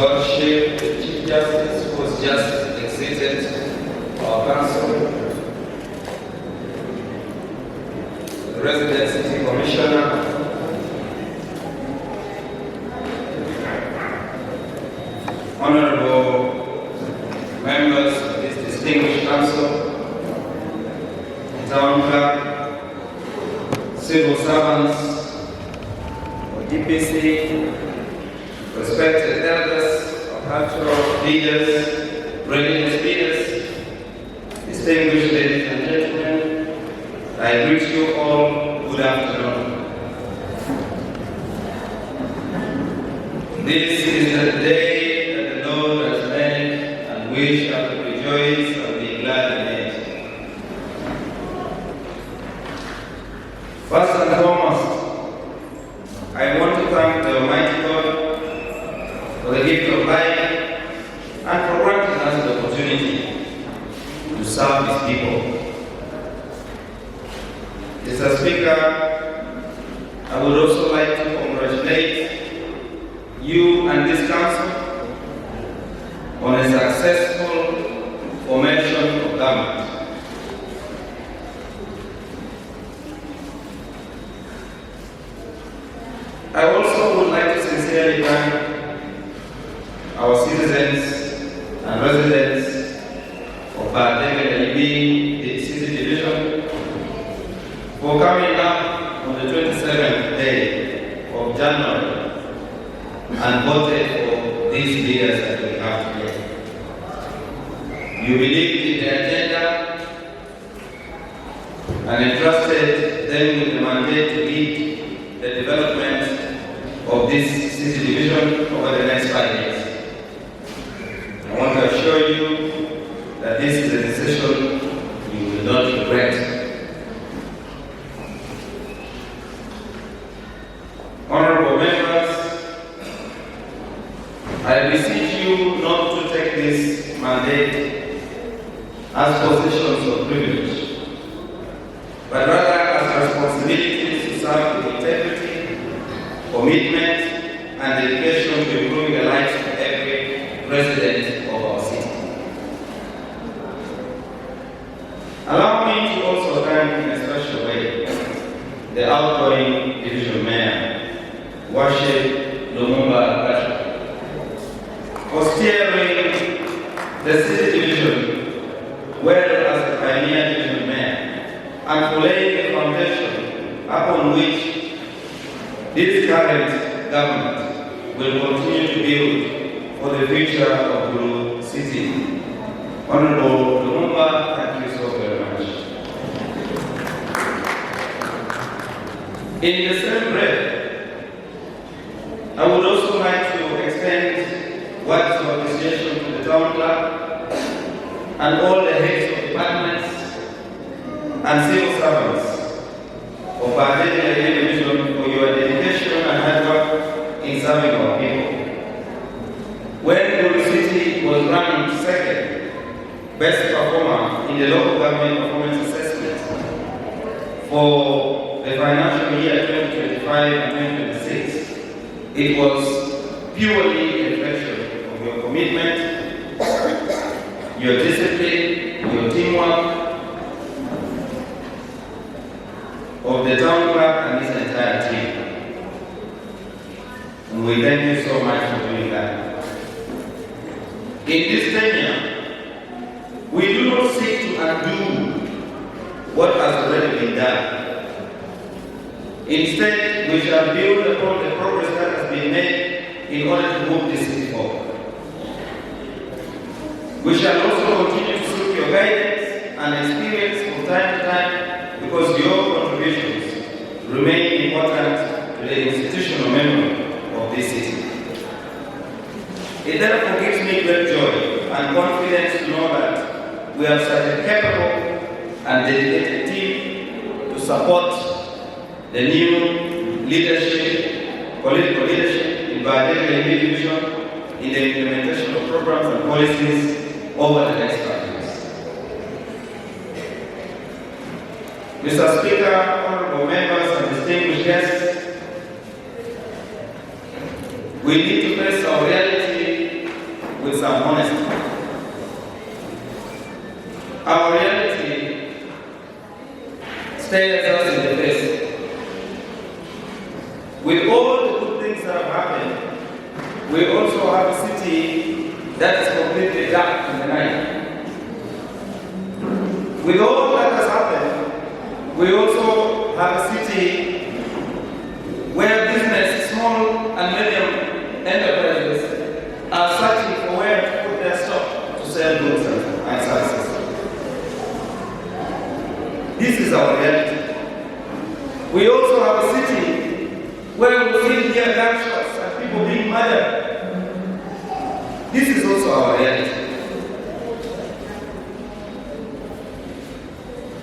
Lordship, the Chief Justice who was just exited our council, the Resident City Commissioner, honorable members of this distinguished council, town clerk, civil servants, DPC, respected elders, cultural leaders, religious leaders, distinguished ladies and gentlemen, I greet you all good afternoon. This is the day that the Lord has made, and we shall rejoice and be glad in it. First and foremost, I want to thank the Almighty God for the gift of life and for granting us the opportunity to serve His people. Mr. Speaker, I would also like to congratulate you and this council on a successful formation of government. I also would like to sincerely thank our citizens and residents of Badege the City Division for coming up on the 27th day of January and voted for these leaders that we have today. You believed in the agenda and entrusted them with the mandate to lead the development of this city division over the next 5 years. I want to assure you that this is a decision you will not regret. Honorable members, I beseech you not to take this mandate as positions of privilege, but rather as responsibilities to serve with integrity, commitment, and dedication to improving the lives of every resident of our city. Allow me to also thank in a special way the outgoing division mayor, Worship Lumumba Bashir, for steering the city division well as a pioneer division mayor, and for laying the foundation upon which this current government will continue to build for the future of Gulu City. Honorable Lumumba, thank you so very much. In the same breath, I would also like to extend words of appreciation to the town clerk and all the heads of departments and civil servants of Badege Division for your dedication and hard work in serving our people. When Gulu City was ranked second best performer in the local government performance assessment for the financial year 2025 and 2026, it was purely a reflection of your commitment, your discipline, your teamwork, of the town clerk and his entire team. And we thank you so much for doing that. In this tenure, we do not seek to undo what has already been done. Instead, we shall build upon the progress that has been made in order to move this city forward. We shall also continue to seek your guidance and experience from time to time, because your contributions remain important to the institutional memory of this city. It therefore gives me great joy and confidence to know that we have such a capable and dedicated team to support the new leadership, political leadership in Badege Division in the implementation of programs and policies over the next 5 years. Mr. Speaker, honorable members and distinguished guests, we need to face our reality with some honesty. Our reality stares us in the face. With all the good things that have happened, we also have a city that is completely dark in the night. With all that has happened, we also have a city where business, small and medium enterprises are searching for where to put their stock to sell goods and services. This is our reality. We also have a city where we still hear gunshots and people being murdered. This is also our reality.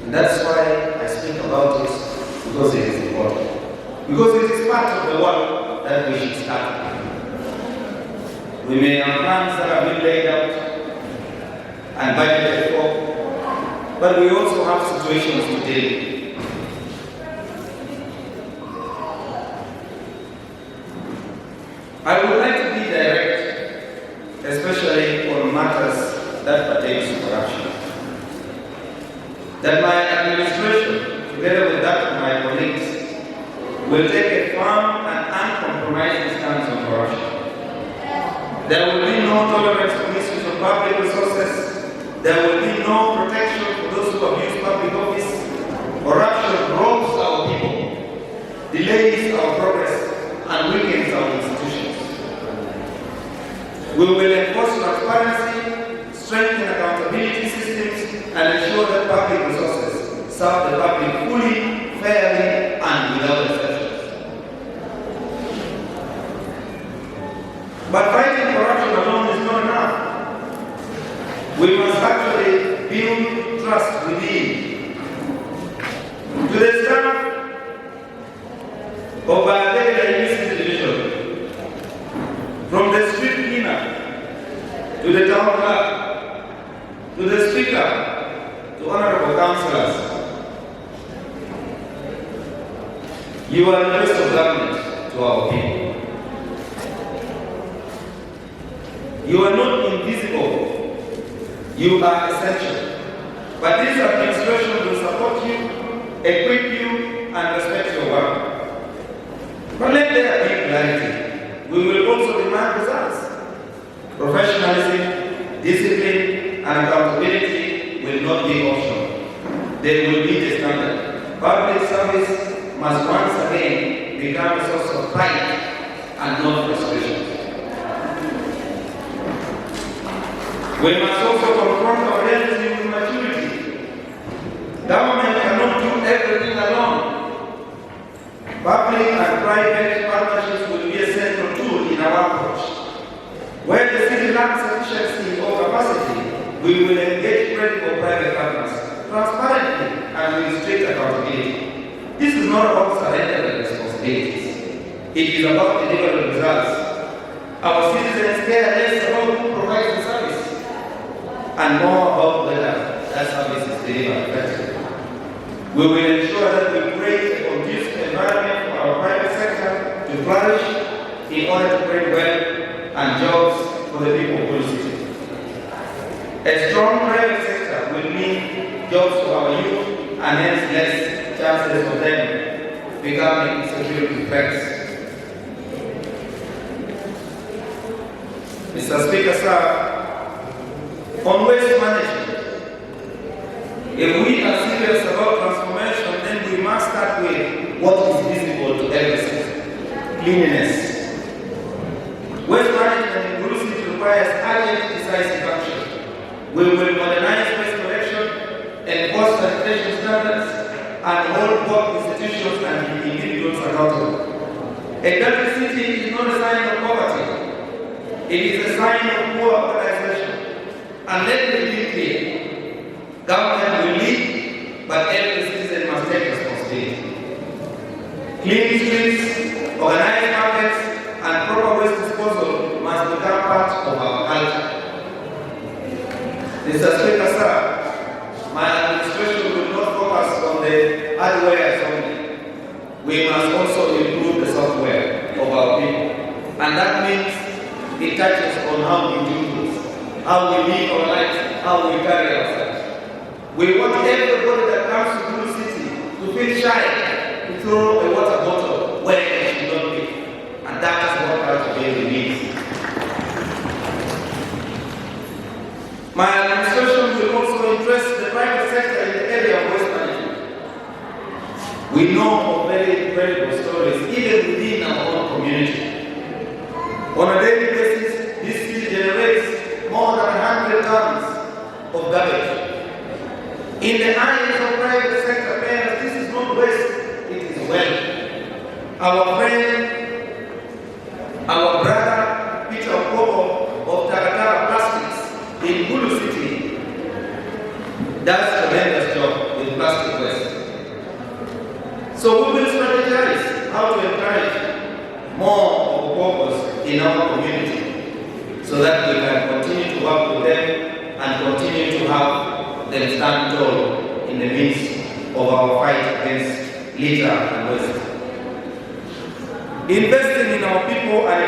And that's why I speak about it, because it is important. Because it is part of the work that we should start. We may have plans that have been laid out and budgeted for, but we also have situations to deal with. I would like to be direct, especially on matters that pertain to corruption. That my administration, together with that of my colleagues, will take a firm and uncompromising stance on corruption. There will be no tolerance for misuse of public resources. There will be no protection for those who abuse public office. Corruption robs our people, delays our progress, and weakens our institutions. We will enforce transparency, strengthen accountability systems, and ensure that public resources serve the public fully, fairly, and without exceptions. But fighting corruption alone is not enough. We must actually build trust within. To the staff of our daily institution, from the street cleaner to the town clerk, to the speaker, to honorable councillors, you are the best of government to our people. You are not invisible, you are essential. But this administration will support you, equip you, and respect your work. But let there be clarity. We will also demand results. Professionalism, discipline, and accountability will not be optional. They will be the standard. Public service must once again become a source of pride and not frustration. We must also confront our reality with maturity. Government cannot do everything alone. Public and private partnerships will be a central tool in our approach. Where the city lacks efficiency or capacity, we will engage credible private partners transparently and with strict accountability. This is not about surrendering responsibilities. It is about delivering results. Our citizens care less about who provides the service and more about whether that service is delivered effectively. We will ensure that we create a conducive environment for our private sector to flourish in order to create wealth and jobs for the people of Gulu City. A strong private sector will mean jobs for our youth and hence less chances of them becoming security threats. Mr. Speaker, sir, on waste management, if we are serious about transformation, then we must start with what is visible to every citizen: cleanliness. Waste management in Gulu City requires urgent, decisive action. We will modernize waste collection, enforce sanitation standards, and hold both institutions and individuals accountable. A dirty city is not a sign of poverty. It is a sign of poor organization. And let me be clear, government will lead, but every citizen must take responsibility. Clean streets, organized markets, and proper waste disposal must become part of our culture. Mr. Speaker, sir, my administration will not focus on the hardware only. We must also improve the software of our people. And that means it touches on how we do things. how we live our lives, how we carry ourselves. We want everybody that comes to Gulu City to feel shy to throw a water bottle where it should not be. And that is what culture really means. My administration will also address the private sector in the area of waste management. We know of very incredible stories, even within our own community. On a daily basis, this city generates more than 100 tons of garbage. In the eyes of private sector payers, this is not waste, it is wealth. Our friend, our brother, Peter Okobo of Tagatara Plastics in Gulu City does a tremendous job with plastic waste. So we will strategize how to encourage more of Okobos in our community so that we can continue to work with them and continue to have them stand tall in the midst of our fight against litter and waste. Investing in our people and